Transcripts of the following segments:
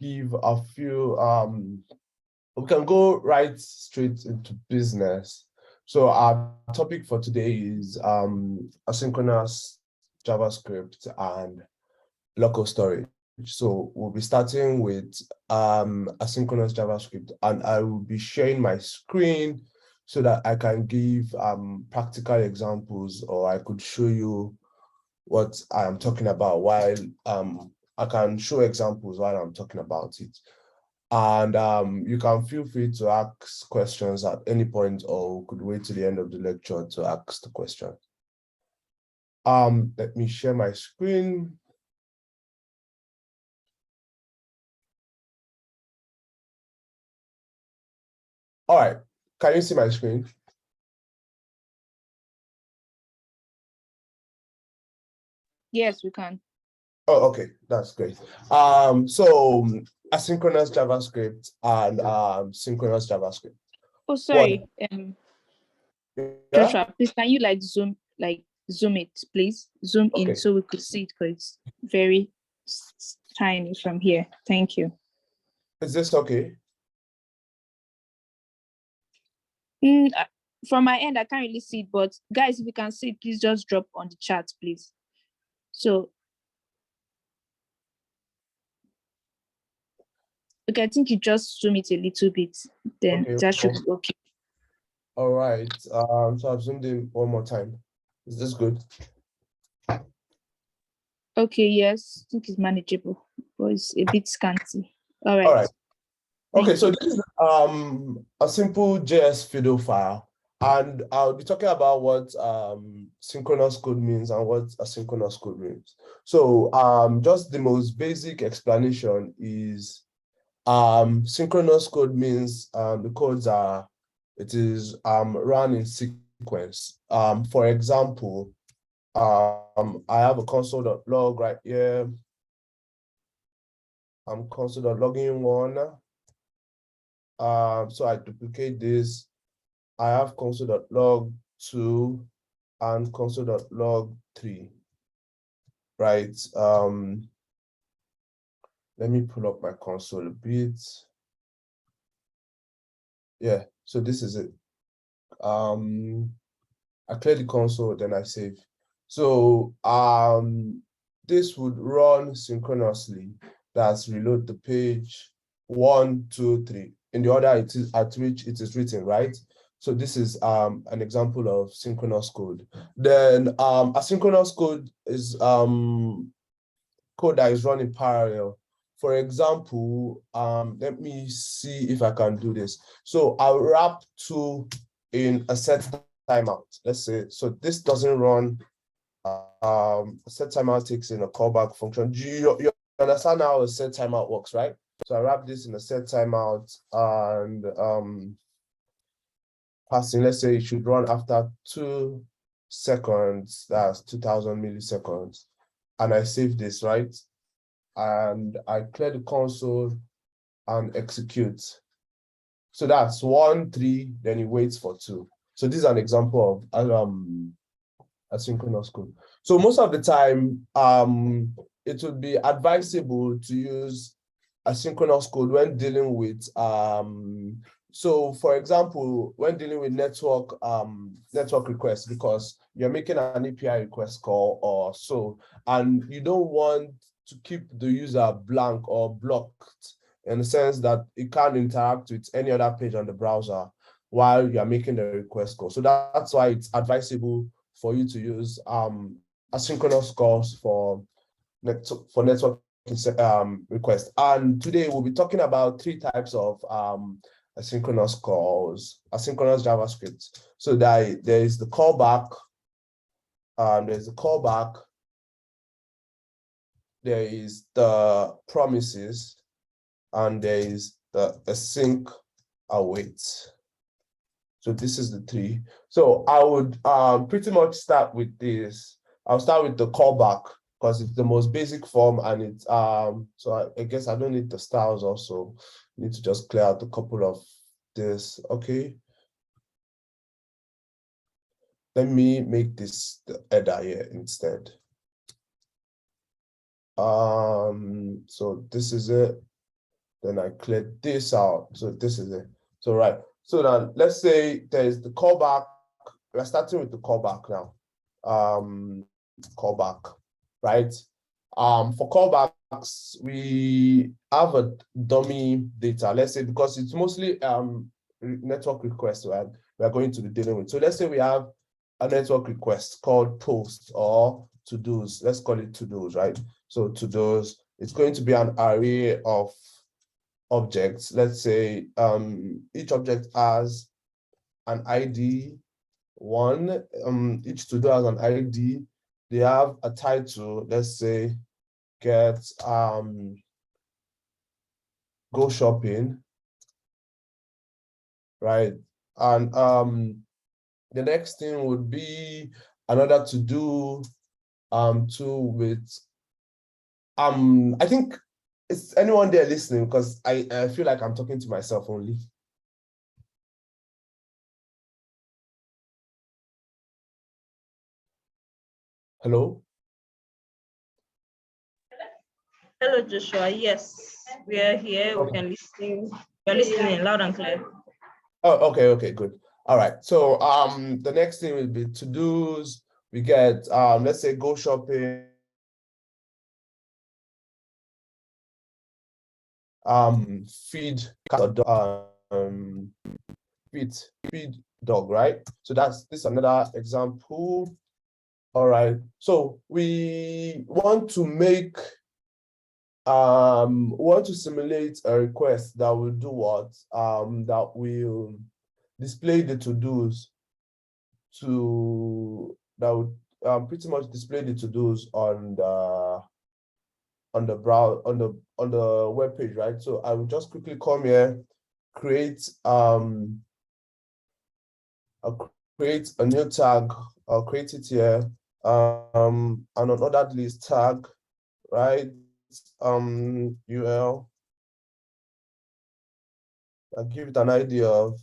give a few, we can go right straight into business. So our topic for today is asynchronous JavaScript and local storage. So we'll be starting with asynchronous JavaScript, and I will be sharing my screen so that I can give practical examples, or I could show you what I am talking about while I can show examples while I'm talking about it. And you can feel free to ask questions at any point, or we could wait till the end of the lecture to ask the question. Let me share my screen. All right, can you see my screen? Yes, we can. Oh, okay, that's great. So asynchronous JavaScript and synchronous JavaScript. Oh, sorry. Yeah? Joshua, please can you zoom it, please? Zoom in Okay. so we could see it, because it's very tiny from here. Thank you. Is this okay? From my end, I can't really see it, but guys, if you can see it, please just drop on the chat, please. So, okay, I think you just zoom it a little bit, then Okay. that should be okay. All right. So I've zoomed in one more time. Is this good? Okay, yes, I think it's manageable, but it's a bit scanty. All right. All right. Okay, Thank so you. this is a simple JS Fido file, and I'll be talking about what synchronous code means and what asynchronous code means. So just the most basic explanation is synchronous code means the codes is run in sequence. For example, I have a console.log right here. I'm console.logging one. So I duplicate this. I have console.log2 and console.log3, right? Let me pull up my console a bit. Yeah, so this is it. I clear the console, then I save. So this would run synchronously. That's reload the page 1, 2, 3 in the order it is at which it is written, right? So this is an example of synchronous code. Then asynchronous code is code that is run in parallel. For example, let me see if I can do this. So I'll wrap 2 in a set timeout. Let's say, so this doesn't run, set timeout takes in a callback function. You understand how a set timeout works, right? So I wrap this in a set timeout and passing, let's say it should run after 2 seconds, that's 2000 milliseconds. And I save this, right? And I clear the console and execute. So that's 1, 3, then it waits for 2. So this is an example of asynchronous code. So most of the time, it would be advisable to use asynchronous code when dealing with so for example, when dealing with network requests, because you're making an API request call or so, and you don't want to keep the user blank or blocked in the sense that it can't interact with any other page on the browser while you're making the request call. So that's why it's advisable for you to use asynchronous calls for network request. And today we'll be talking about 3 types of asynchronous calls, asynchronous JavaScript. So there is the callback, there is the promises, and there is the async await. So this is the 3. So I would pretty much start with this. I'll start with the callback because it's the most basic form, and it's so I guess I don't need the styles also. I need to just clear out a couple of this. Okay. Let me make this the header here instead. So this is it. Then I clear this out. So this is it. So right. So now let's say there's the callback. We're starting with the callback now. Callback, right? For callbacks, we have a dummy data. Let's say because it's mostly network requests, right? We're going to be dealing with. So let's say we have a network request called post or to-dos. Let's call it to-dos, right? So to-dos, it's going to be an array of objects. Let's say each object has an ID. Each to-do has an ID. They have a title. Let's say get go shopping, right? And the next thing would be another to-do with I think, is anyone there listening? Because I feel like I'm talking to myself only. Hello? Hello, Joshua. Yes, we are here. We can listen. We're listening loud and clear. Oh, okay, good. All right. So the next thing will be to-dos. We get let's say go shopping. Feed feed dog, right? So this is another example. All right. So we want to simulate a request that will do what? That will display the to-dos that would pretty much display the to-dos on the browser on the web page, right? So I will just quickly come here, create a new tag. I'll create it here, an unordered list tag, right? UL. I'll give it an idea of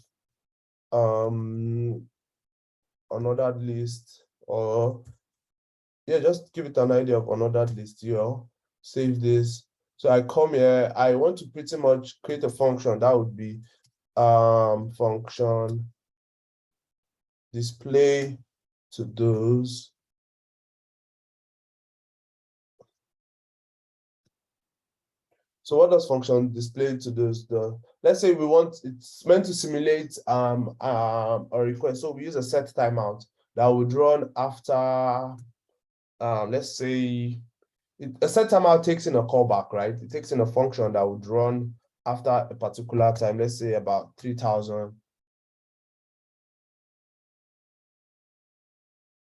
unordered list, or yeah, just give it an idea of unordered list. Save this. So I come here, I want to pretty much create a function that would be function display to-dos. So what does function display to-dos do? Let's say it's meant to simulate a request. So we use a set timeout that would run after let's say a set timeout takes in a callback, right? It takes in a function that would run after a particular time, let's say about 3,000.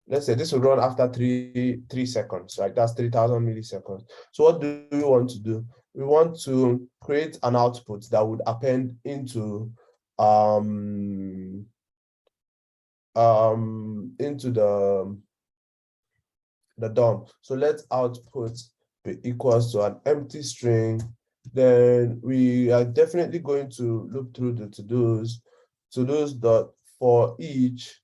Let's say this will run after three seconds, right? That's 3,000 milliseconds. So what do we want to do? We want to create an output that would append into into the DOM. So let output be equals to an empty string. Then we are definitely going to look through the to-dos dot for each.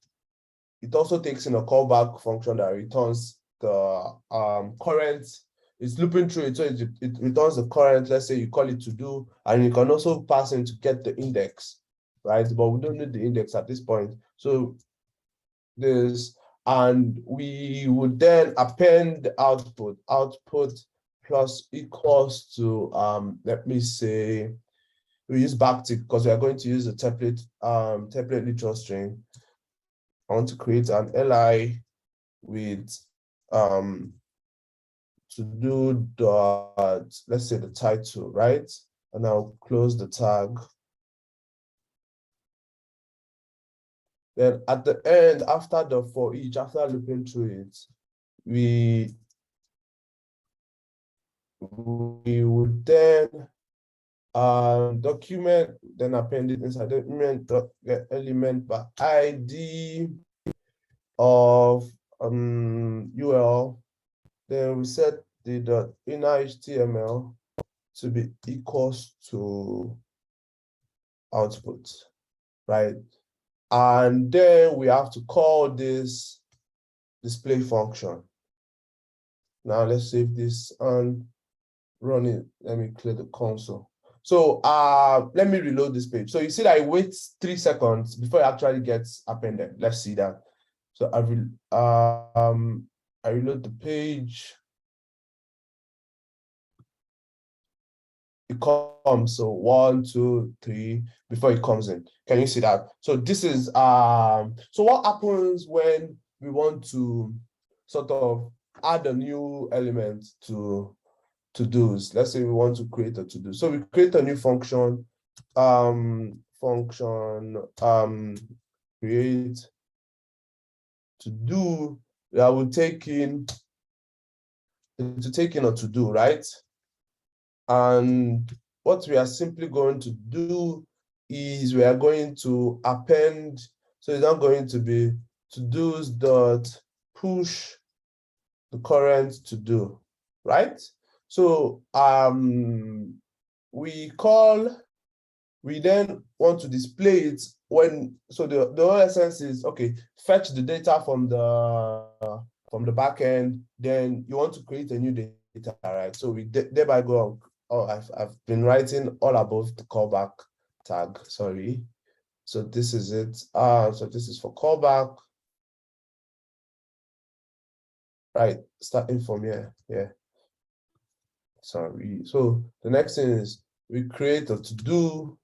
It also takes in a callback function that returns the current. It's looping through it, so it returns the current. Let's say you call it to do, and you can also pass in to get the index, right? But we don't need the index at this point. So this, and we would then append the output plus equals to let me say we use backtick because we are going to use a template literal string. I want to create an li with to do dot, let's say the title, right? And I'll close the tag. Then at the end, after the for each, after looping through it, we would then document, then append it inside the document get element by ID of UL. Then we set the inner HTML to be equals to output, right? And then we have to call this display function. Now let's save this, and run it. Let me clear the console. So let me reload this page. So you see that it waits 3 seconds before it actually gets appended. Let's see that. So I reload the page. It comes, so 1, 2, 3 before it comes in. Can you see that? So this is so what happens when we want to sort of add a new element to to-dos? Let's say we want to create a to-do. So we create a new function, create to-do that will take in a to-do, right? And what we are simply going to do is we are going to append, so it's not going to be to-dos dot push the current to-do, right? So we then want to display it when, so the whole essence is, okay, fetch the data from the backend, then you want to create a new data, right? So we thereby go, I've been writing all above the callback tag, sorry. So this is it. So this is for callback. Right, starting from here, yeah. Sorry. So the next thing is we create a to-do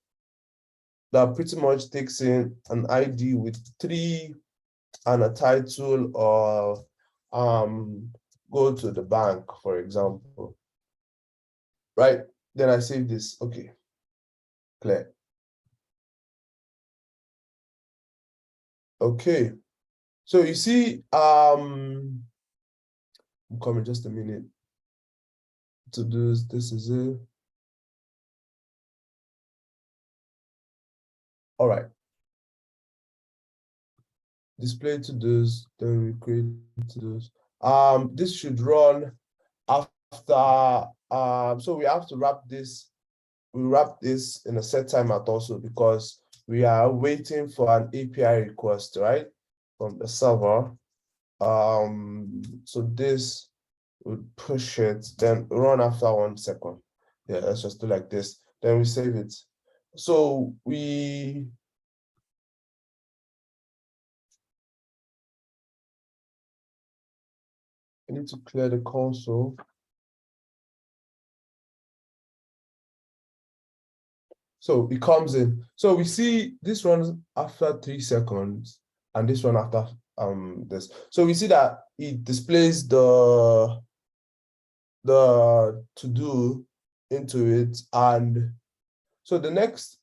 that pretty much takes in an ID with 3 and a title, or go to the bank, for example. Right, then I save this. Okay, clear. Okay, so you see, I'm coming just a minute to do this. Is it? All right. Display to dos, then we create to dos. This should run after. So we have to wrap this. We wrap this in a set timeout also, because we are waiting for an API request, right, from the server. So this would push it, then run after 1 second. Yeah, let's just do like this. Then we save it. So I need to clear the console. So it comes in. So we see this runs after 3 seconds, and this one after this. So we see that it displays the to-do into it. And so the next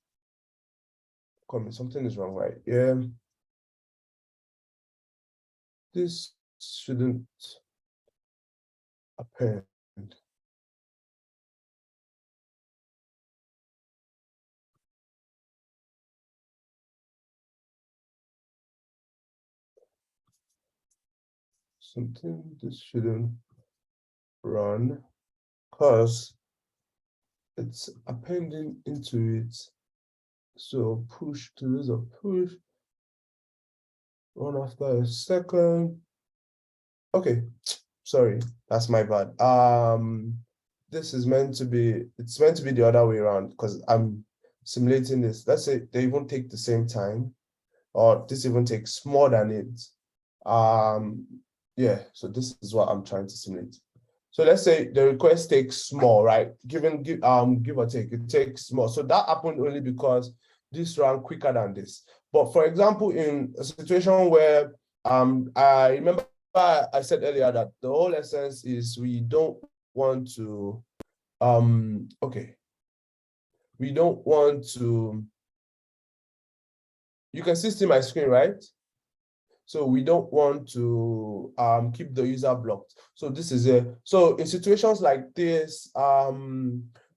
comment, something is wrong, right? Yeah. This shouldn't append. This shouldn't run because it's appending into it. So push to this, a push, run after a second. Okay, sorry, that's my bad. This is meant to be, it's meant to be the other way around, because I'm simulating this. Let's say they even take the same time, or this even takes more than it. Yeah, so this is what I'm trying to simulate. So let's say the request takes more, right? Give or take, it takes more. So that happened only because this ran quicker than this. But for example, in a situation where I remember I said earlier that the whole essence is we don't want to we don't want to, you can still see my screen, right? So we don't want to keep the user blocked. So this is it. So in situations like this,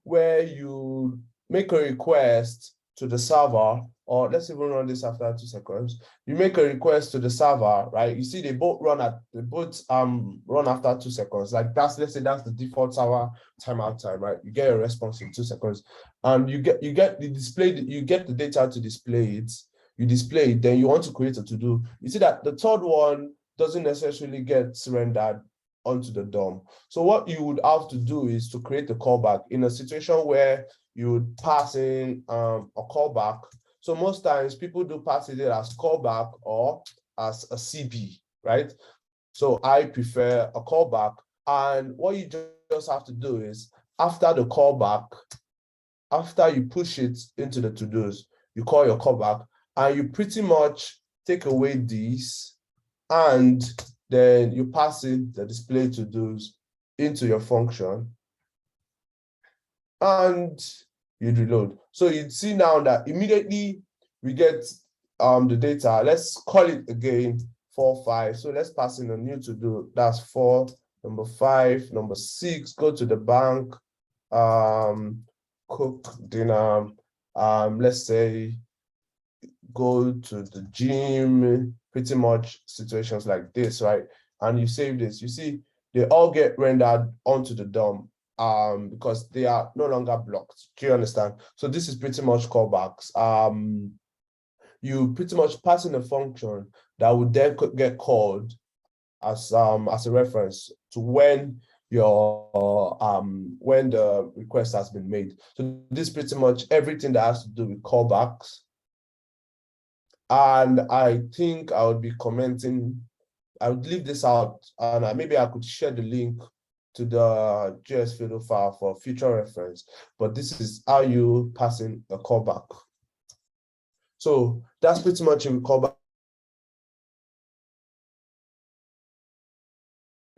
where you make a request to the server, or let's even run this after 2 seconds. You make a request to the server, right? You see they both run after 2 seconds. Like that's, let's say that's the default server timeout time, right? You get a response in 2 seconds, and you get the display, you get the data to display it. You display it, then you want to create a to-do. You see that the third one doesn't necessarily get rendered onto the DOM. So what you would have to do is to create a callback in a situation where you would pass in a callback. So most times people do pass it as callback or as a CB, right? So I prefer a callback. And what you just have to do is after the callback, after you push it into the to-dos, you call your callback and you pretty much take away these and then you pass in the display to-dos into your function and you'd reload. So you'd see now that immediately we get the data. Let's call it again 4, 5. So let's pass in a new to-do. That's 4, number 5, number 6, go to the bank, cook dinner, let's say go to the gym, pretty much situations like this, right? And you save this, you see, they all get rendered onto the DOM because they are no longer blocked. Do you understand? So this is pretty much callbacks. You pretty much pass in a function that would then get called as a reference to when your when the request has been made. So this is pretty much everything that has to do with callbacks. And I think I would be commenting, I would leave this out and maybe I could share the link to the JS Fiddle file for future reference, but this is how you pass in a callback. So that's pretty much a callback.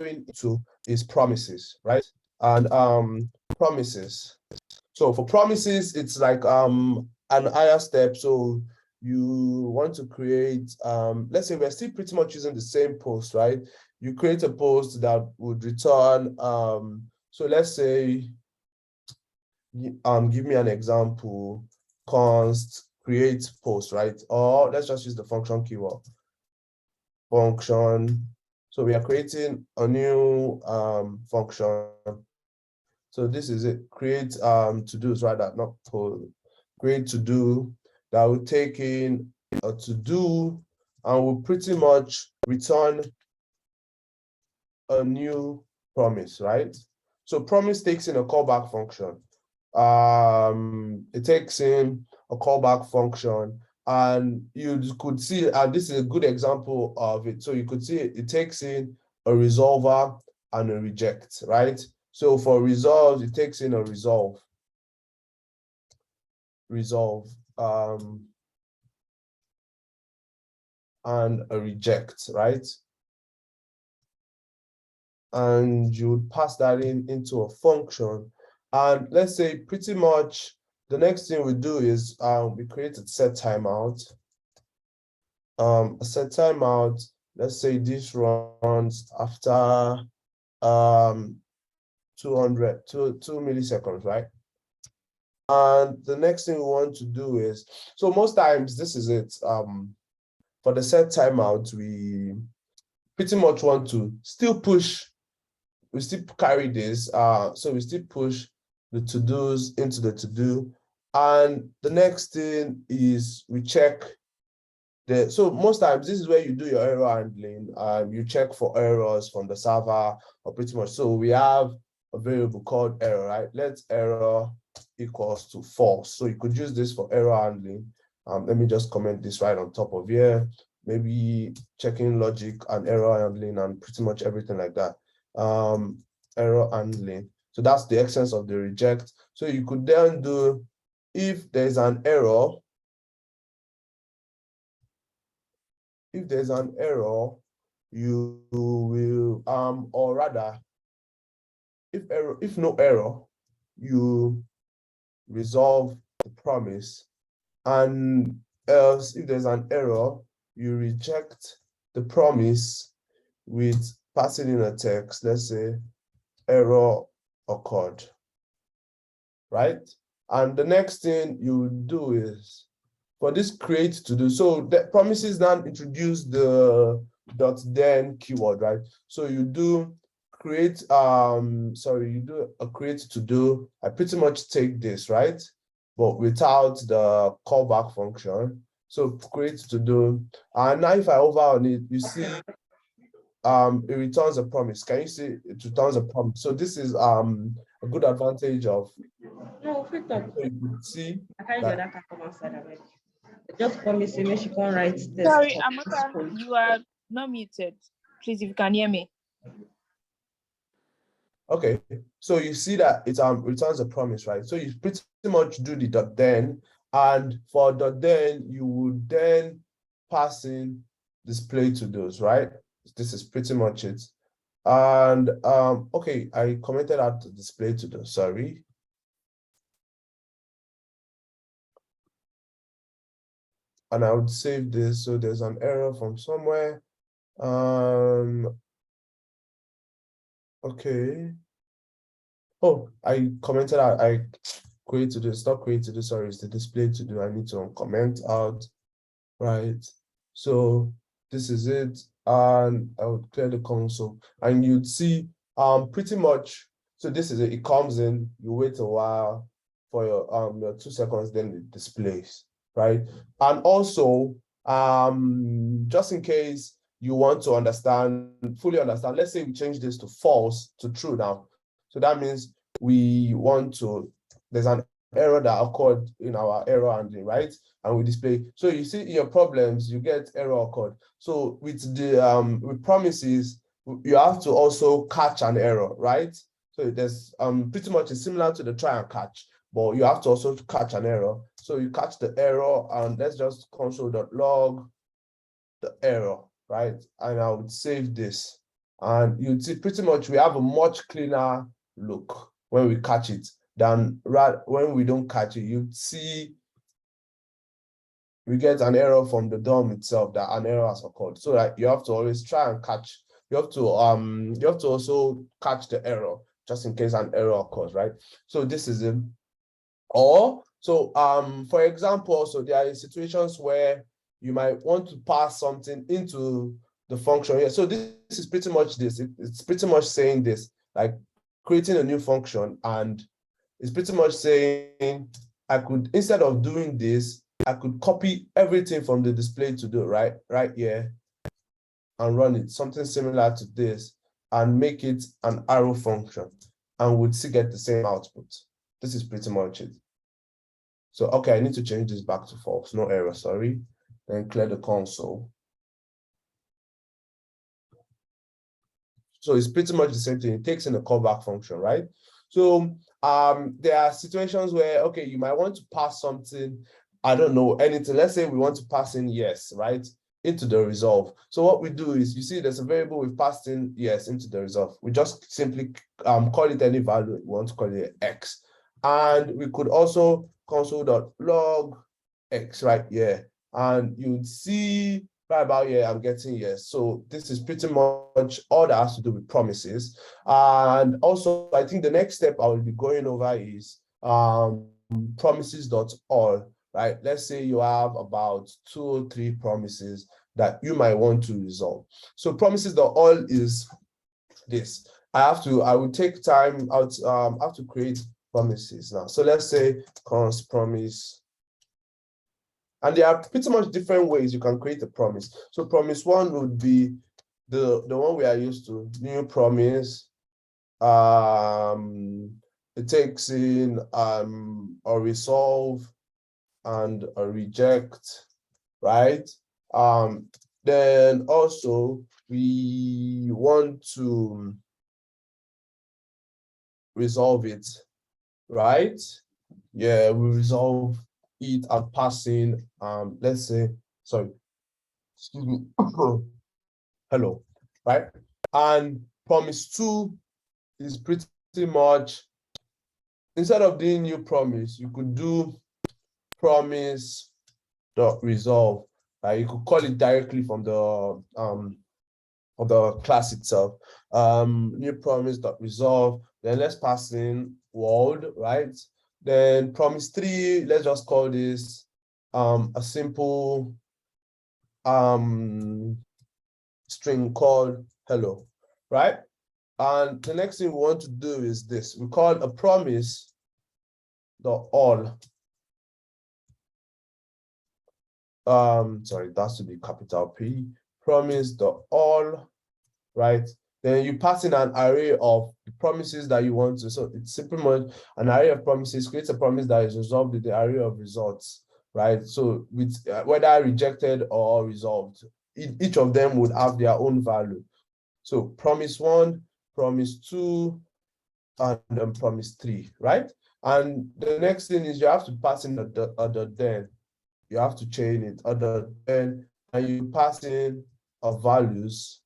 Into is promises, right? And promises. So for promises, it's like an higher step. So you want to create, let's say we're still pretty much using the same post, right? You create a post that would return, so let's say, give me an example, const create post, right? Or let's just use the function keyword, function. So we are creating a new function. So this is it, create to-dos, rather, not post, create to-do that will take in a to-do and will pretty much return a new promise, right? So promise takes in a callback function. It takes in a callback function and you could see, and this is a good example of it. So you could see it takes in a resolver and a reject, right? So for resolve, it takes in a resolve, and a reject, right? And you would pass that into a function. And let's say pretty much the next thing we do is we create a set timeout. A set timeout, let's say this runs after 2 milliseconds, right? And the next thing we want to do is, so most times this is it. For the set timeout, we pretty much want to still push, we still carry this, so we still push the to-dos into the to-do. And the next thing is we check so most times this is where you do your error handling. You check for errors from the server or pretty much. So we have a variable called error, right? Let's error equals to false. So you could use this for error handling. Let me just comment this right on top of here. Maybe checking logic and error handling and pretty much everything like that. Error handling. So that's the essence of the reject. So you could then do, if there's an error, you will, or rather, if no error, you resolve the promise, and else if there's an error, you reject the promise with passing in a text, let's say error occurred, right? And the next thing you do is for this create to do, so the promises now introduce the .then keyword, right? So you do create, you do a create to do. I pretty much take this, right? But without the callback function. So create to do. And now if I hover on it, you see it returns a promise. Can you see it returns a promise? So this is a good advantage of. No, fit up. So you can see I carry the that. other car come outside already. Just promise me she can't write this. Sorry, Amaka, you are not muted. Please, if you can hear me. Okay, so you see that it returns a promise, right? So you pretty much do the dot then, and for dot then you would then pass in display to those, right? This is pretty much it. And okay, I commented out the display to those, sorry. And I would save this. So there's an error from somewhere. Okay. Oh, I commented out, I created this, stop created this, sorry, it's the display to do. I need to comment out, right? So this is it. And I would clear the console and you'd see pretty much, so this is it, it comes in, you wait a while for your 2 seconds, then it displays, right? And also, just in case you want to understand, fully understand, let's say we change this to false to true now. So that means we want to, there's an error that occurred in our error handling, right? And we display. So you see in your problems, you get error occurred. So with the with promises, you have to also catch an error, right? So there's pretty much it's similar to the try and catch, but you have to also catch an error. So you catch the error and let's just console.log the error, right? And I would save this. And you'd see pretty much we have a much cleaner look when we catch it than when we don't catch it. You'd see we get an error from the DOM itself that an error has occurred. So that you have to always try and catch, you have to also catch the error just in case an error occurs, right? So this is it. Or so for example, also there are situations where you might want to pass something into the function here. So this is pretty much this. It's pretty much saying this, like creating a new function, and it's pretty much saying I could, instead of doing this, I could copy everything from the display to do right here and run it, something similar to this, and make it an arrow function, and would still get the same output. This is pretty much it. So, okay, I need to change this back to false, no error, sorry. Then clear the console. So it's pretty much the same thing. It takes in a callback function, right? So there are situations where, okay, you might want to pass something, I don't know, anything. Let's say we want to pass in yes, right, into the resolve. So what we do is, you see there's a variable we've passed in yes into the resolve. We just simply call it any value. We want to call it x. And we could also console.log x right here. And you'd see right about here, I'm getting yes. So this is pretty much all that has to do with promises. And also, I think the next step I will be going over is promises.all, right? Let's say you have about 2 or 3 promises that you might want to resolve. So promises.all is this. I would take time out, have to create promises now. So let's say const promise. And there are pretty much different ways you can create a promise. So promise 1 would be the one we are used to, new promise. It takes in a resolve and a reject, right? Then also we want to resolve it, right? Yeah, we resolve it and passing, let's say, sorry, excuse me, hello, right? And promise 2 is pretty much, instead of doing new promise, you could do promise.resolve. You could call it directly from the of the class itself. New promise.resolve. Then let's pass in world, right? Then promise 3, let's just call this a simple string called hello, right? And the next thing we want to do is this. We call a promise.all. Sorry, that should be capital P. Promise.all. right? Then you pass in an array of promises that you want to. So it's simply much an array of promises creates a promise that is resolved with the array of results, right? So with whether rejected or resolved, each of them would have their own value. So promise 1, promise 2, and then promise 3, right? And the next thing is you have to pass in the other then. You have to chain it other then, and you pass in values.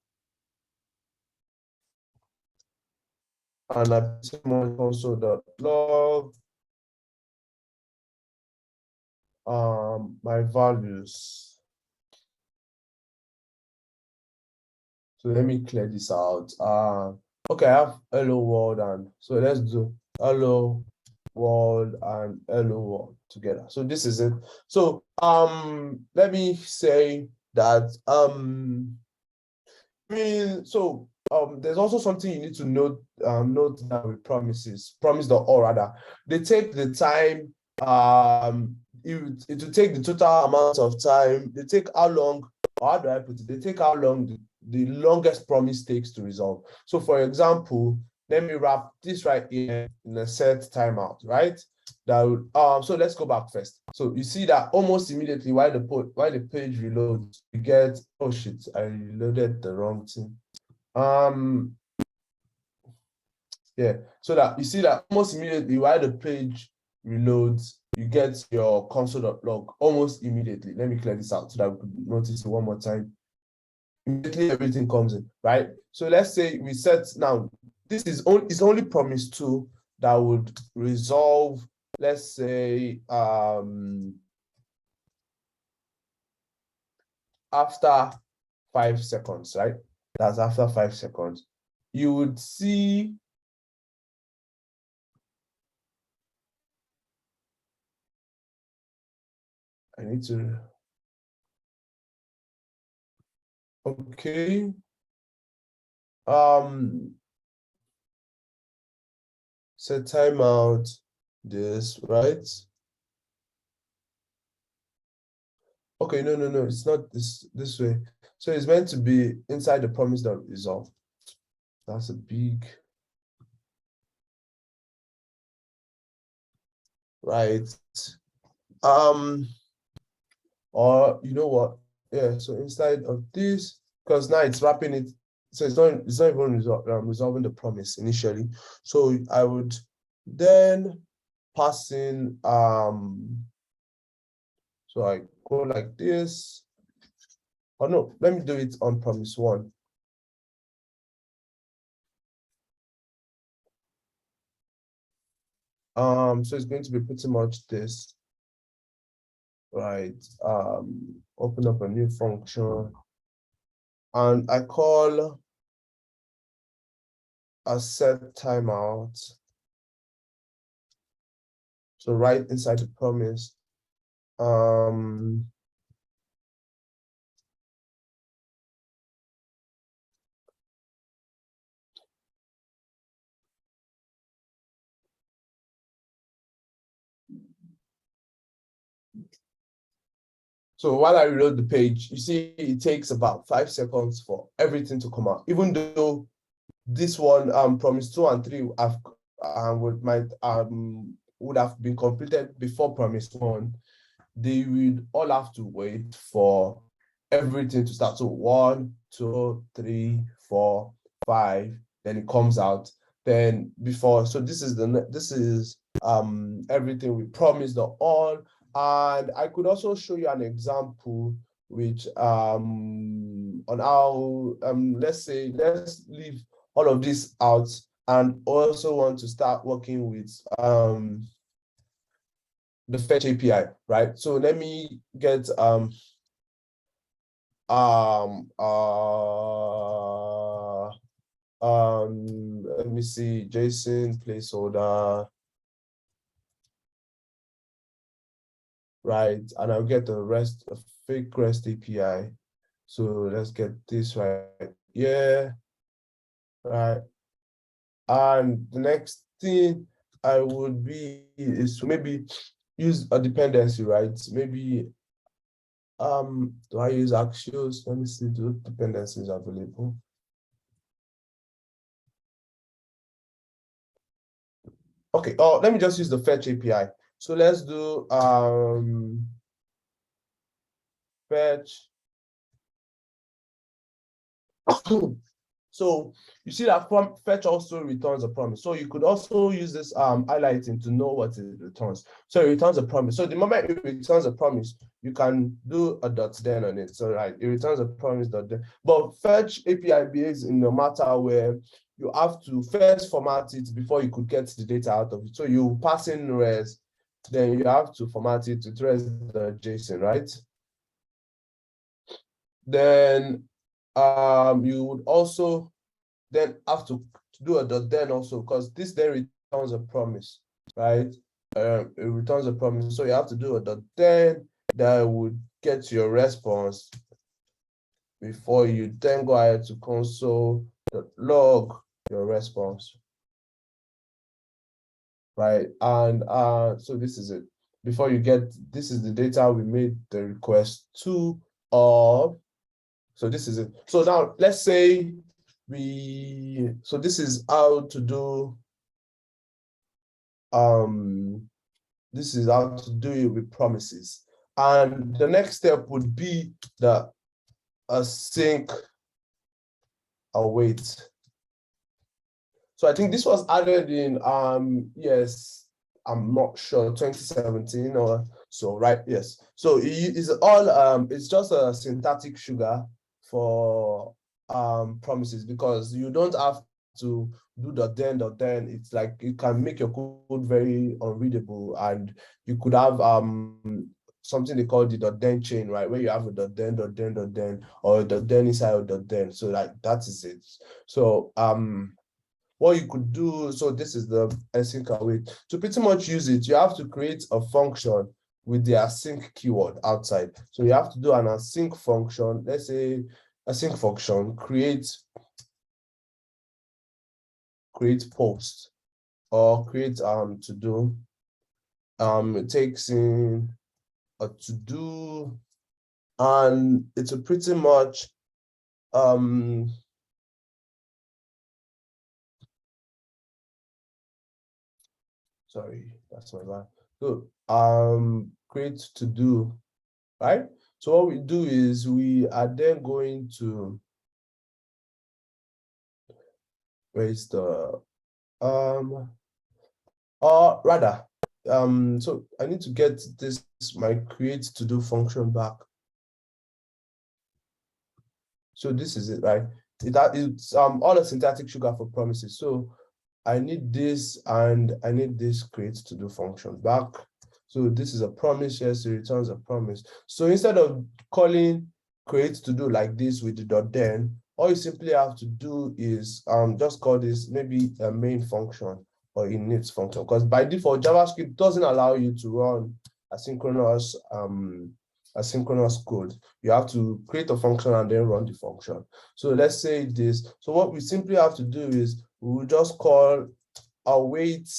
And I also the log my values. So let me clear this out. Okay, I have hello world, and so let's do hello world and hello world together. So this is it. So let me say that there's also something you need to note that with promises, promise.all rather. They take the time, it will take the total amount of time, they take how long, or how do I put it? They take how long the longest promise takes to resolve. So for example, let me wrap this right here in a set timeout, right? That would, so let's go back first. So you see that almost immediately while the page reloads, you get, oh shit, I reloaded the wrong thing. Yeah, so that you see that almost immediately while the page reloads, you get your console.log almost immediately. Let me clear this out so that we could notice it one more time. Immediately everything comes in, right? So let's say we set now, this is only promise 2 that would resolve, let's say after 5 seconds, right? That's after 5 seconds. You would see I need to, okay. Set timeout this, right? Okay, no, it's not this way. So it's meant to be inside the promise.resolve. That's a big, right? Or you know what? Yeah, so inside of this, because now it's wrapping it, so it's not even resolving the promise initially. So I would then pass in so I go like this. Oh no, let me do it on promise 1. So it's going to be pretty much this, right? Open up a new function, and I call a set timeout. So right inside the promise, so while I reload the page, you see it takes about 5 seconds for everything to come out, even though this one, promise 2 and 3 have would have been completed before promise 1. They would all have to wait for everything to start. So 1, 2, 3, 4, 5, then it comes out. Then before, so this is everything we promised the all. And I could also show you an example which on how let's leave all of this out and also want to start working with the fetch API, right? So let me get let me see, JSON placeholder, right? And I'll get the rest of fake REST API. So let's get this right here, right? And the next thing I would be is to maybe use a dependency, right? Maybe do I use Axios? Let me see the dependencies available. Okay, oh, let me just use the fetch API. So let's do fetch. So you see that from fetch also returns a promise. So you could also use this highlighting to know what it returns. So it returns a promise. So the moment it returns a promise, you can do a dot then on it. So right, it returns a promise dot then. But fetch API behaves in a matter where you have to first format it before you could get the data out of it. So you pass in res, then you have to format it to res the JSON, right? Then you would also then have to do a dot then also, because this then returns a promise, right? It returns a promise. So you have to do a dot then that would get your response before you then go ahead to console.log your response. Right. And so this is it. Before you get, this is the data we made the request to of. So this is it. So now let's say so this is how to do, this is how to do it with promises. And the next step would be the async await. So I think this was added in, yes, I'm not sure, 2017 or so, right? Yes. So it's all, it's just a syntactic sugar for promises, because you don't have to do the then. It's like it can make your code very unreadable, and you could have something they call the then chain, right? Where you have a then, or the then inside of the then. So like that is it. So what you could do, so this is the async await. To pretty much use it, you have to create a function with the async keyword outside. So you have to do an async function. Let's say async function create post or create to do. It takes in a to do, and it's a pretty much sorry, that's my bad. So create to do, right? So what we do is we are then going to, where is the or rather, so I need to get this my create to do function back. So this is it, right? It's all a syntactic sugar for promises. So I need this and I need this create to do function back. So this is a promise, yes, it returns a promise. So instead of calling create to do like this with the dot then, all you simply have to do is just call this maybe a main function or init function, because by default JavaScript doesn't allow you to run asynchronous code. You have to create a function and then run the function. So let's say this. So what we simply have to do is we will just call await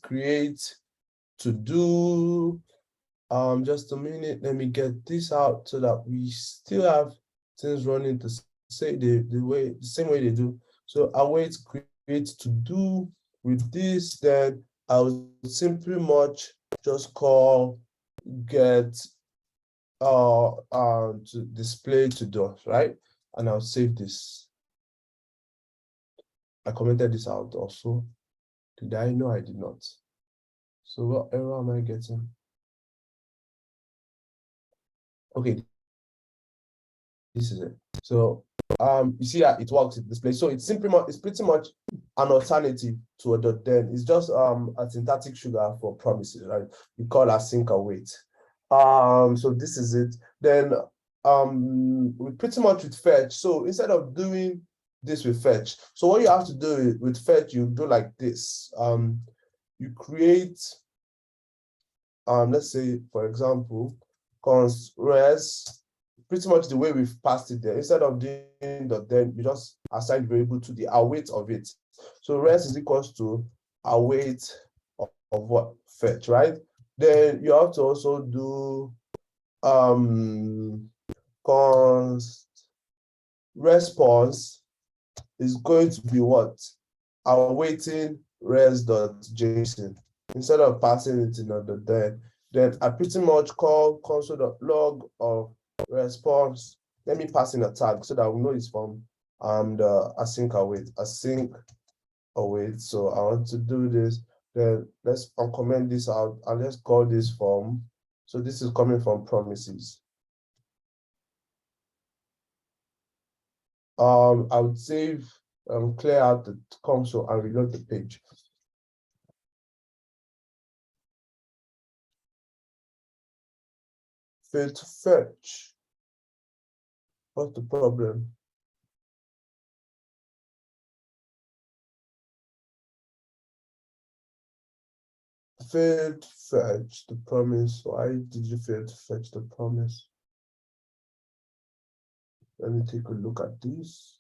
create to do. Just a minute, let me get this out so that we still have things running to say the same way they do. So await create to do with this, then I'll simply much just call get to display to do, right? And I'll save this. I commented this out also. Did I? No, I did not. So what error am I getting? Okay, this is it. So you see that it works in display. So it's pretty much an alternative to a dot then. It's just a syntactic sugar for promises, right? We call async await. So this is it. Then we pretty much with fetch. So instead of doing this with fetch, so what you have to do with fetch, you do like this. You create let's say for example const res, pretty much the way we've passed it there. Instead of doing the then, you just assign variable to the await of it. So res is equals to await of what fetch, right? Then you have to also do const response is going to be what? awaiting res.json. Instead of passing it in the then I pretty much call console.log of response. Let me pass in a tag so that we know it's from the async await. So I want to do this. Then let's uncomment this out and let's call this form. So this is coming from promises. I would save, clear out the console and reload the page. Failed to fetch. What's the problem? Failed to fetch the promise. Why did you fail to fetch the promise? Let me take a look at this.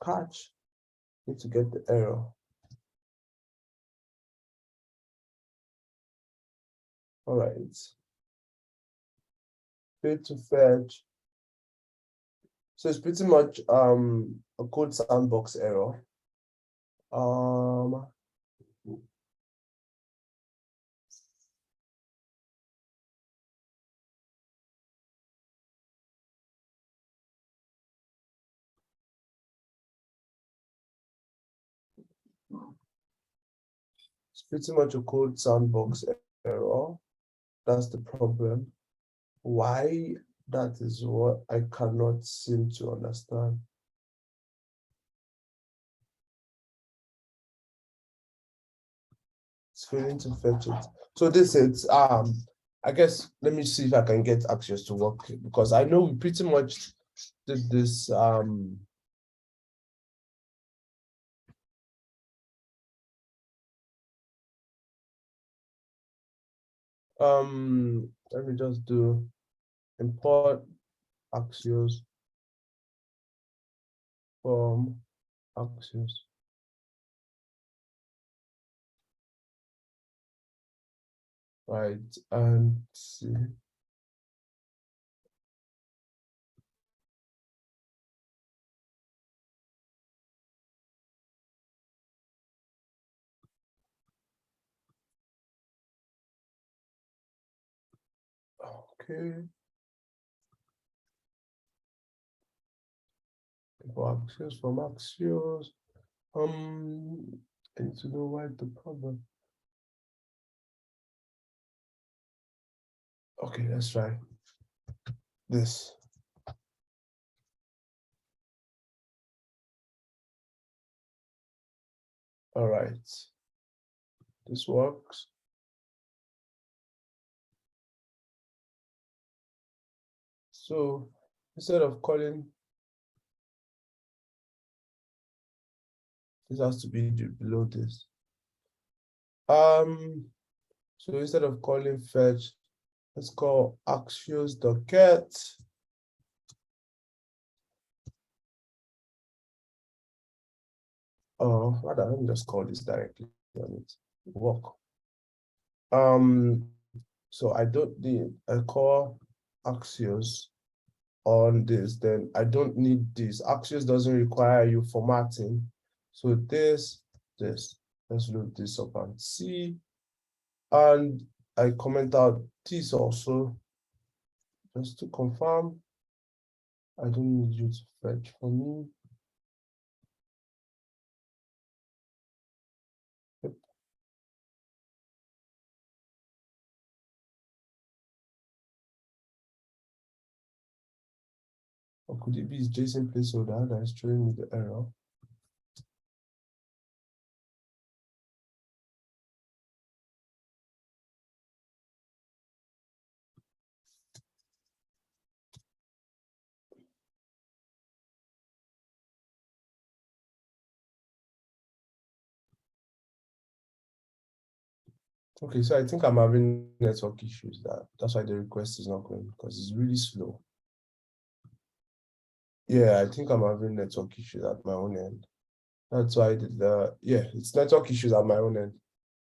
Catch. Need to get the error. All right. Failed to fetch. So it's pretty much a code sandbox error. It's pretty much a code sandbox error. That's the problem. Why? That is what I cannot seem to understand. It's failing to fetch it. So this is I guess let me see if I can get Axios to work, because I know we pretty much did this let me just do import Axios from Axios. Right, and see. Okay. For Axios from Axios. I need to know why the problem. Okay, let's try this. All right, this works. So instead of calling, this has to be below this. So instead of calling fetch, let's call axios.get. Oh, rather, let me just call this directly on it. Work. So I don't need a call Axios on this, then I don't need this. Axios doesn't require you formatting. So this, let's load this up and see. And I comment out this also, just to confirm. I don't need you to fetch for me. Yep. Or could it be his JSON placeholder that is showing me the error? Okay, so I think I'm having network issues. That's why the request is not going, because it's really slow. Yeah, I think I'm having network issues at my own end. That's why I did the, yeah, it's network issues at my own end.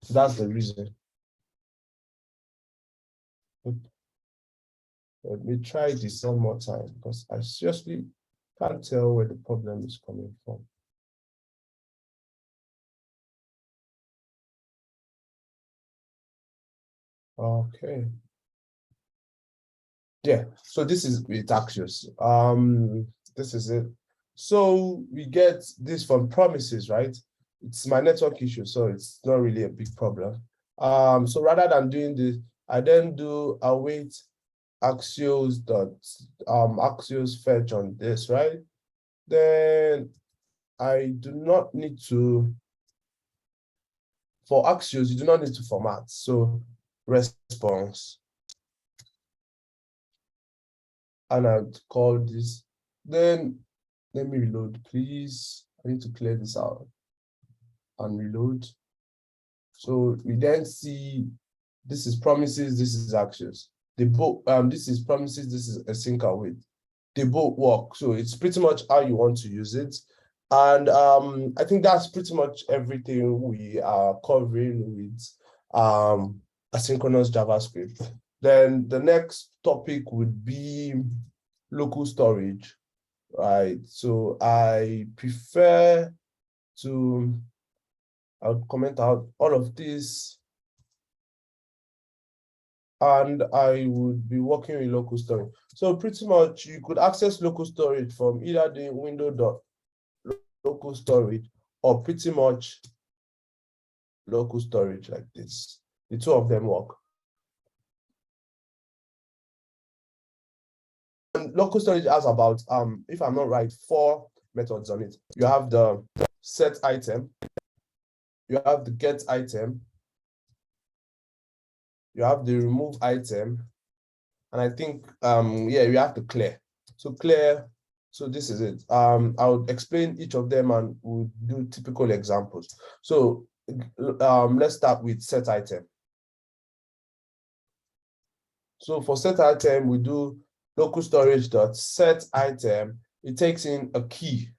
So that's the reason. Let me try this one more time because I seriously can't tell where the problem is coming from. Okay. Yeah, so this is with Axios. This is it. So we get this from promises, right? It's my network issue, so it's not really a big problem. So rather than doing this, I then do await Axios dot Axios fetch on this, right? Then I do not need to, for Axios, you do not need to format. So response. And I'd call this. Then let me reload, please. I need to clear this out and reload. So we then see this is promises, this is Axios. They both this is promises, this is async await. They both work. So it's pretty much how you want to use it. And I think that's pretty much everything we are covering with asynchronous JavaScript. Then the next topic would be local storage, right? So I prefer to, I'll comment out all of this, and I would be working with local storage. So pretty much you could access local storage from either the window.local storage or pretty much local storage like this. The two of them work. And local storage has about, if I'm not right, 4 methods on it. You have the set item, you have the get item, you have the remove item, and I think, yeah, you have to clear. So clear, so this is it. I'll explain each of them and we'll do typical examples. So let's start with set item. So for set item, we do local storage dot set item. It takes in a key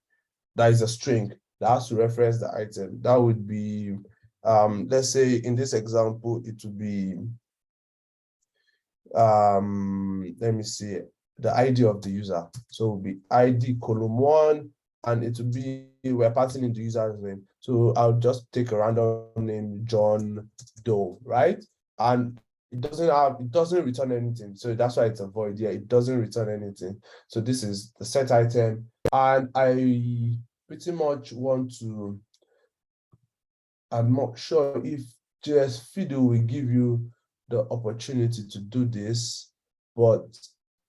that is a string that has to reference the item. That would be, let's say in this example, it would be, let me see, the ID of the user. So it will be ID column 1, and it will be, we're passing in the user's name. So I'll just take a random name, John Doe, right? And it doesn't return anything. So that's why it's a void. Yeah, it doesn't return anything. So this is the set item. And I pretty much want to, I'm not sure if JS Fido will give you the opportunity to do this, but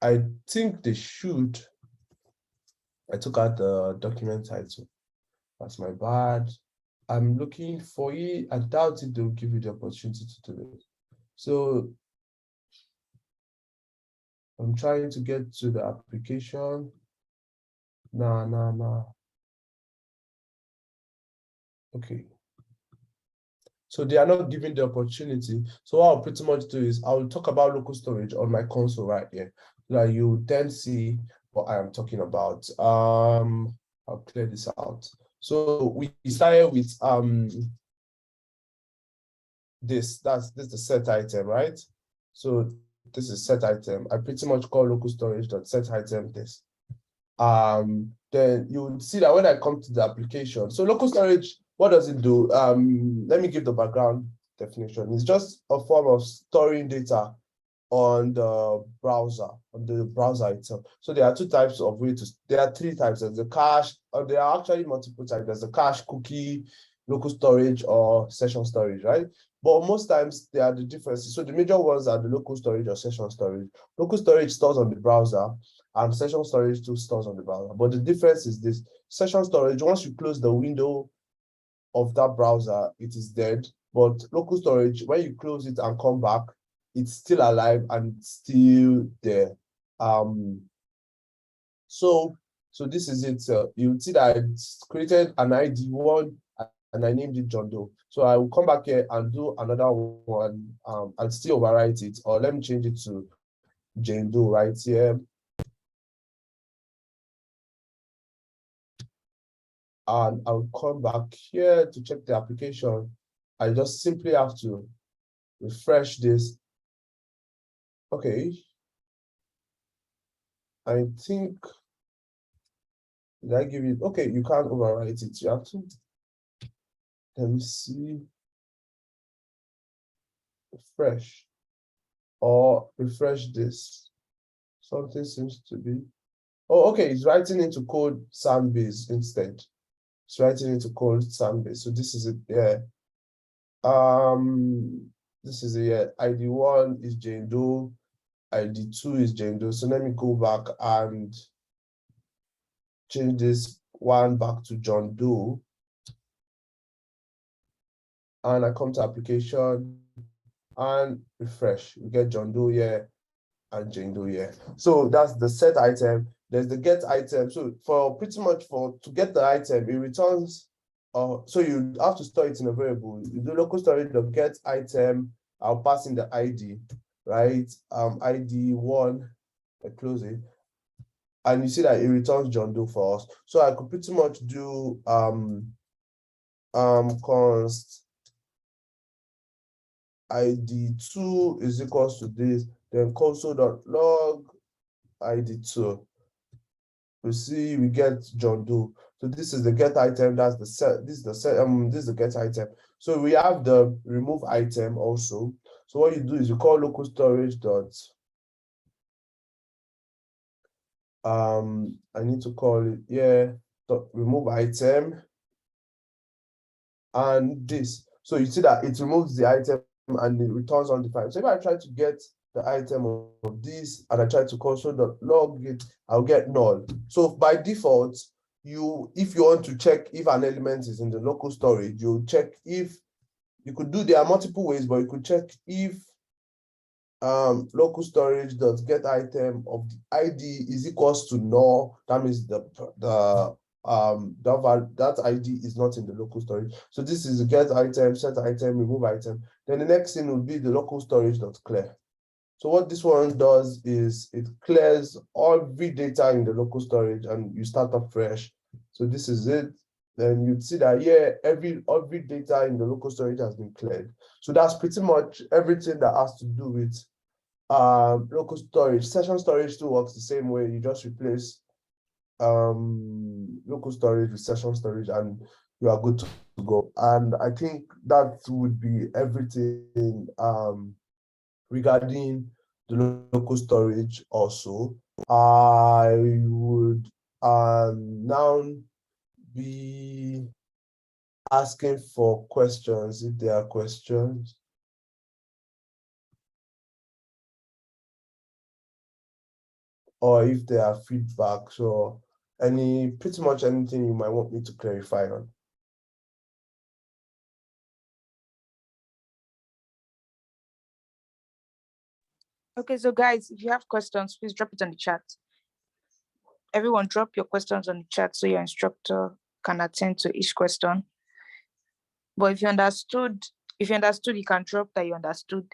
I think they should. I took out the document title. That's my bad. I'm looking for it. I doubt if they'll give you the opportunity to do it. So I'm trying to get to the application. Nah. Okay. So they are not giving the opportunity. So what I'll pretty much do is I'll talk about local storage on my console right here. So that you then see what I am talking about. I'll clear this out. So we started with this is the set item, right? So this is set item. I pretty much call local storage dot set item this. Then you would see that when I come to the application, so local storage, what does it do? Let me give the background definition. It's just a form of storing data on the browser itself. So there are 2 types of ways to, there are 3 types. There's the cache, or there are actually multiple types. There's the cache, cookie, local storage, or session storage, right? But most times there are the differences. So the major ones are the local storage or session storage. Local storage stores on the browser, and session storage too stores on the browser. But the difference is this: session storage, once you close the window of that browser, it is dead. But local storage, when you close it and come back, it's still alive and still there. So this is it. You'll see that I created an ID 1 and I named it John Doe. So I will come back here and do another one and still overwrite it, or let me change it to Jane Doe right here. and I'll come back here to check the application. I just simply have to refresh this. Okay. I think, did I give you, okay, you can't overwrite it. You have to, let me see, refresh or refresh this. Something seems to be, oh, okay, it's writing into code Sandbase instead. It's writing into code Sandbase. So this is it, yeah. This is it, yeah. ID1 is Jane Doe, ID2 is Jane Doe. So let me go back and change this one back to John Doe. And I come to application and refresh. We get John Doe here and Jane Doe here. So that's the set item. There's the get item. So for pretty much to get the item, it returns. So you have to store it in a variable. You do local storage of get item. I'll pass in the ID, right? ID1. I close it. And you see that it returns John Doe for us. So I could pretty much do const ID2 is equals to this, then console.log ID2. We see we get John Doe. So this is the get item, that's the set, this is the set, this is the get item. So we have the remove item also. So what you do is you call local storage dot I need to call it, yeah, dot remove item and this. So you see that it removes the item and it returns undefined. So if I try to get the item of this and I try to console.log it, I'll get null. So by default, if you want to check if an element is in the local storage, you check if you could do, there are multiple ways, but you could check if local storage dot get item of the ID is equals to null. That means that ID is not in the local storage. So this is the get item, set item, remove item. Then the next thing would be the local storage dot clear. So what this one does is it clears all the data in the local storage and you start up fresh. So this is it. Then you'd see that, yeah, every data in the local storage has been cleared. So that's pretty much everything that has to do with local storage. Session storage still works the same way. You just replace local storage with session storage and you are good to go. And I think that would be everything regarding the local storage also. I would now be asking for questions if there are questions. Or if there are feedback, so pretty much anything you might want me to clarify on. Okay, so guys, if you have questions, please drop it on the chat. Everyone drop your questions on the chat so your instructor can attend to each question. But if you understood, you can drop that you understood.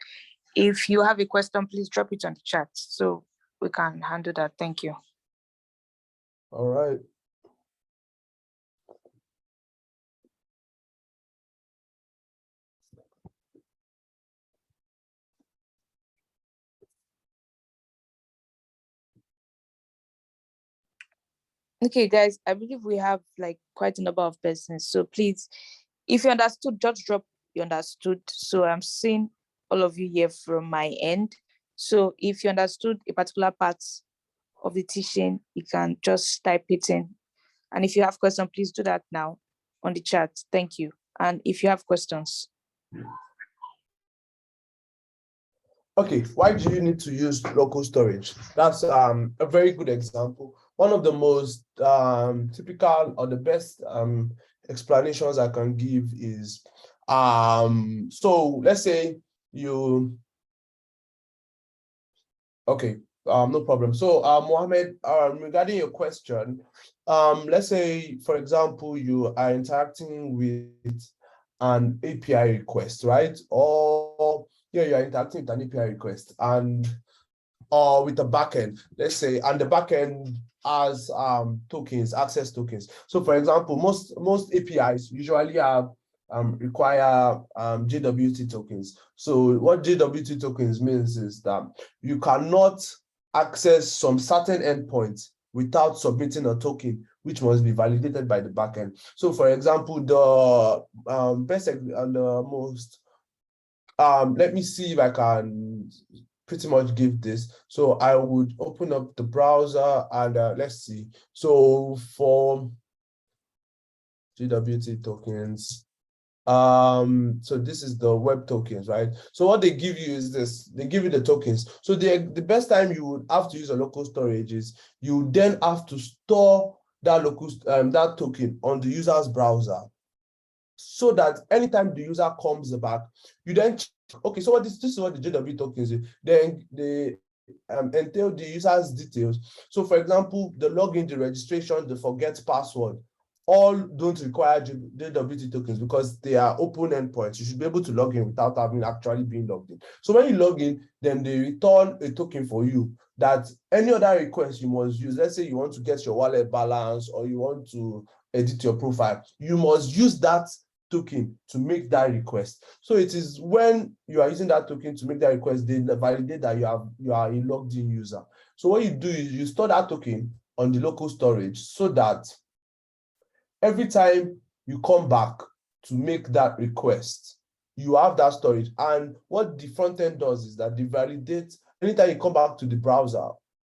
If you have a question, please drop it on the chat so we can handle that. Thank you. All right. Okay, guys, I believe we have like quite a number of persons. So please, if you understood, just drop you understood. So I'm seeing all of you here from my end. So if you understood a particular part of the teaching, you can just type it in. And if you have questions, please do that now on the chat. Thank you. And if you have questions. Okay, why do you need to use local storage? That's a very good example. One of the most typical or the best explanations I can give is, so let's say you, okay, no problem. So Mohammed, regarding your question, let's say, for example, you are interacting with an API request, right? Or yeah, you are interacting with an API request, and or with a backend, let's say, and the backend has tokens, access tokens. So for example, most APIs usually have require JWT tokens. So what JWT tokens means is that you cannot access some certain endpoints without submitting a token, which must be validated by the backend. So for example, the best and the most, let me see if I can pretty much give this. So I would open up the browser and let's see. So for JWT tokens, so this is the web tokens, right? So what they give you is this, they give you the tokens. So the best time you would have to use a local storage is you then have to store that local that token on the user's browser, so that anytime the user comes back, you then check, okay, so what this is what the JW tokens is. Then they entail the user's details. So for example, the login, the registration, the forget password, all don't require JWT tokens because they are open endpoints. You should be able to log in without having actually been logged in. So when you log in, then they return a token for you that any other request you must use. Let's say you want to get your wallet balance or you want to edit your profile, you must use that token to make that request. So it is when you are using that token to make that request, they validate that you are a logged in user. So what you do is you store that token on the local storage so that every time you come back to make that request, you have that storage. And what the front end does is that they validate, anytime you come back to the browser,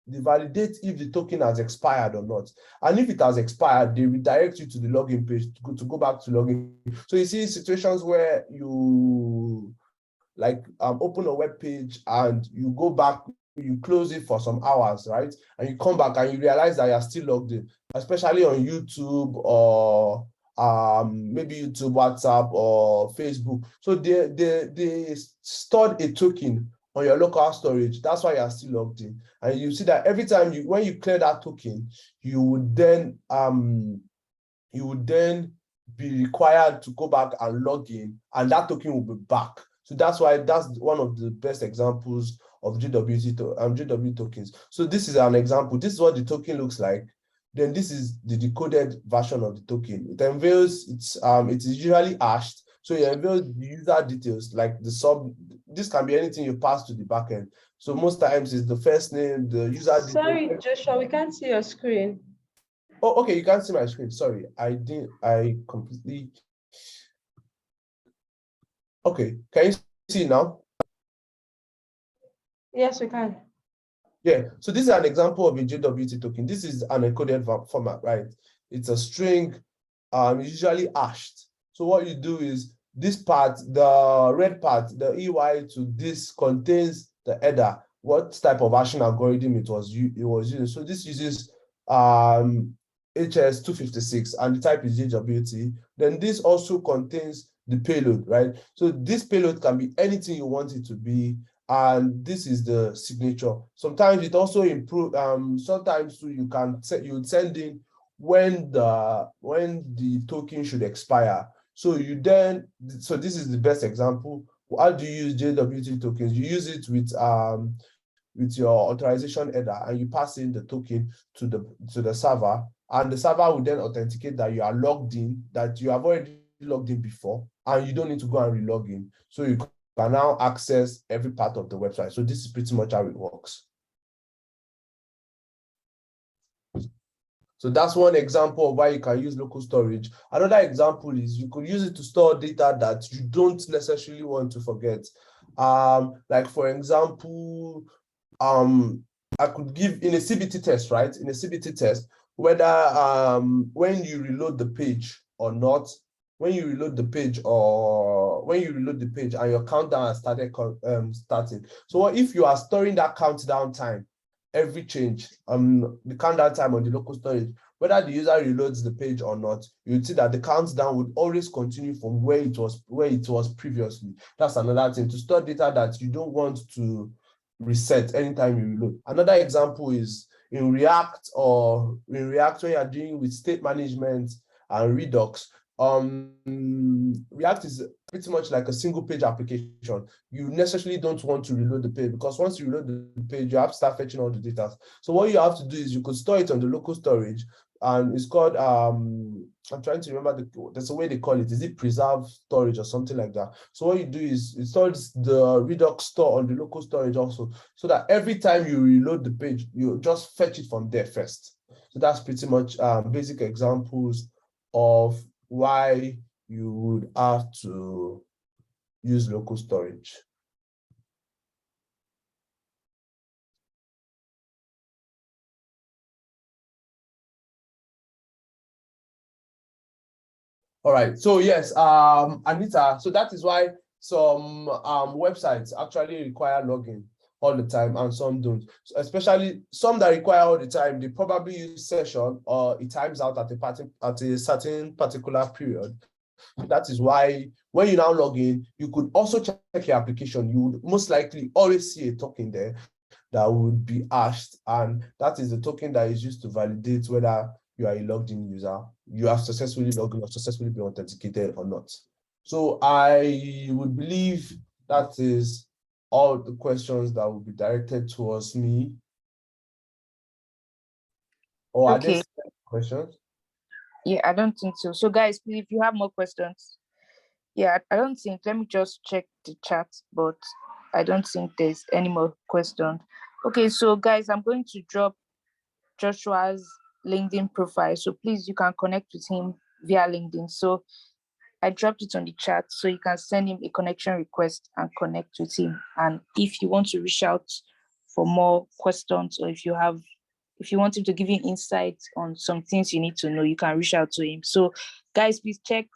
they validate if the token has expired or not. And if it has expired, they redirect you to the login page to go back to login. So you see situations where you like open a web page and you go back, you close it for some hours, right? And you come back and you realize that you're still logged in, especially on YouTube or maybe YouTube, WhatsApp, or Facebook. So they stored a token on your local storage. That's why you're still logged in. And you see that every time when you clear that token, you would then be required to go back and log in, and that token will be back. So that's why that's one of the best examples of JW tokens. So this is an example. This is what the token looks like. Then this is the decoded version of the token. It unveils, it is usually hashed. So it unveils the user details, like the sub. This can be anything you pass to the backend. So most times it's the first name, the user details. Sorry, Joshua, we can't see your screen. Oh, okay, you can't see my screen. Sorry, I completely. Okay, can you see now? Yes, we can. Yeah, so this is an example of a JWT token. This is an encoded format, right? It's a string, usually hashed. So what you do is this part, the red part, the EY to this contains the header, what type of hashing algorithm it was using. So this uses HS256 and the type is JWT. Then this also contains the payload, right? So this payload can be anything you want it to be. And this is the signature. Sometimes it also improve. Sometimes too, you would send in when the token should expire. So this is the best example. How do you use JWT tokens? You use it with your authorization header, and you pass in the token to the server, and the server will then authenticate that you are logged in, that you have already logged in before, and you don't need to go and re-log in. So you can now access every part of the website. So this is pretty much how it works. So that's one example of why you can use local storage. Another example is you could use it to store data that you don't necessarily want to forget. Like for example, I could give in a CBT test, right? In a CBT test, whether when you reload the page or not, when you reload the page and your countdown has started starting. So what if you are storing that countdown time, every change, the countdown time on the local storage, whether the user reloads the page or not, you would see that the countdown would always continue from where it was previously. That's another thing, to store data that you don't want to reset anytime you reload. Another example is in React when you are dealing with state management and Redux. React is pretty much like a single page application. You necessarily don't want to reload the page, because once you reload the page, you have to start fetching all the data. So what you have to do is you could store it on the local storage, and it's called I'm trying to remember there's a way they call it. Is it preserve storage or something like that? So what you do is it stores the Redux store on the local storage also, so that every time you reload the page, you just fetch it from there first. So that's pretty much basic examples of why you would have to use local storage. All right, so yes, Anita, so that is why some websites actually require login all the time and some don't. So especially some that require all the time, they probably use session or it times out at a certain particular period. That is why when you now log in, you could also check your application. You would most likely always see a token there that would be hashed, and that is the token that is used to validate whether you are a logged in user, you have successfully logged in or successfully been authenticated or not. So I would believe that is all the questions that will be directed towards me. Or are there questions? Yeah, I don't think so. So guys, please, if you have more questions, yeah, I don't think, let me just check the chat, but I don't think there's any more questions. Okay, so guys, I'm going to drop Joshua's LinkedIn profile. So please, you can connect with him via LinkedIn. So I dropped it on the chat, so you can send him a connection request and connect with him. And if you want to reach out for more questions, or if you want him to give you insights on some things you need to know, you can reach out to him. So guys, please check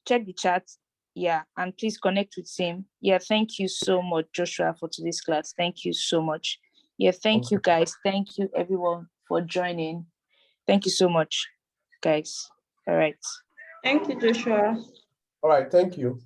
the chat. Yeah, and please connect with him. Yeah, thank you so much, Joshua, for today's class. Thank you so much. Yeah, thank you guys. Thank you everyone for joining. Thank you so much, guys. All right. Thank you, Joshua. All right, thank you.